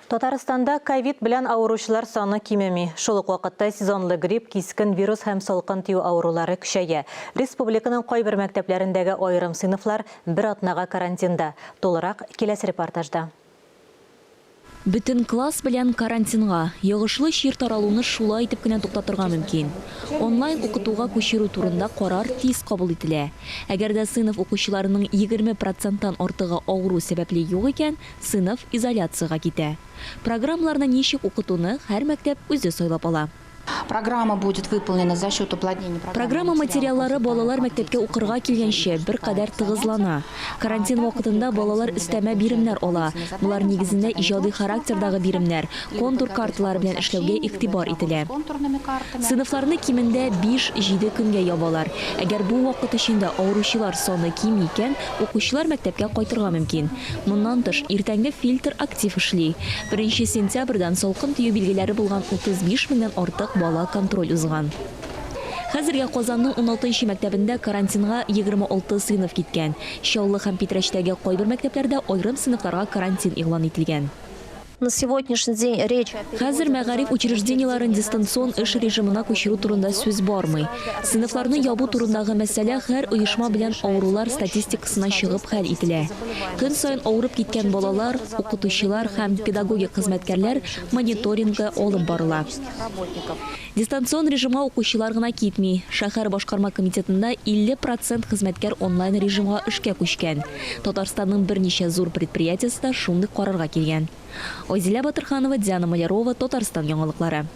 Татарстанда ковид белән авыручылар саны кимеми. Шул ук вакытта сезонлы грипп, кискен вирус һәм салкын тию авырулары көчәя. Республиканың кайбер мәктәпләрендәге айрым сыйныфлар бер атнага карантинда. Толырак киләсе репортажда. Бүтін класс белән карантинга, йогышлы чир таралуны шулай итеп кенә туктатырга мөмкин. Онлайн укытуга күчерү турында карар тиз кабул ителә. Әгәр дә сыйныф укучыларының 20%-тан артыгы авыру сәбәпле юк икән, сыйныф изоляцияга китә. Программаларны ничек укытуны һәр мәктәп үзе сайлап ала. Программа будет выполнена за счет уплотнения. Программа материаллары балалар мәктәпкә укырга килгәнче бер кадәр тыгызлана. Карантин вакытында балалар өстәмә биремнәр ала. Булар нигезендә иҗади характердагы биремнәр, контур карталары белән эшләүгә игътибар ителә. Сыйныфларны кимендә 5-7 көнгә ябалар. Әгәр бу вакыт эчендә авыручылар саны ким икән, укучылар мәктәпкә кайтырга мөмкин. Моннан тыш, иртәнге фильтр актив эшли. 1 сентябрьдән салкын тию билгеләре булган 35 меңнән артык бала контроль узган. Хәзергә Казанның 16-нчы мәктәбендә карантинга 26 сыйныф киткән. Чаллы һәм Питрәчтәге кайбер мәктәпләрдә айрым сыйныфларга карантин игълан ителгән. На сегодняшний день речь. Хәзер мәгариф учрежденияларын дистанцион эш режимына күчерү турында сүз бармый. Сыйныфларны ябу турындагы мәсьәлә һәр оешма белән авырулар статистикасына чыгып хәл ителә. Көн саен авырып киткән балалар, укытучылар һәм педагогик хезмәткәрләр мониторингы алып барыла. Дистанцион режимга укучылар гына китми. Шәһәр башкарма комитетында 50% хезмәткәр онлайн режимга эшкә күчкән. Татарстанның берничә зур предприятиесында шундый карарга килгән. Озиля Батырханова, Диана Малярова, Татарстан яңалыклары.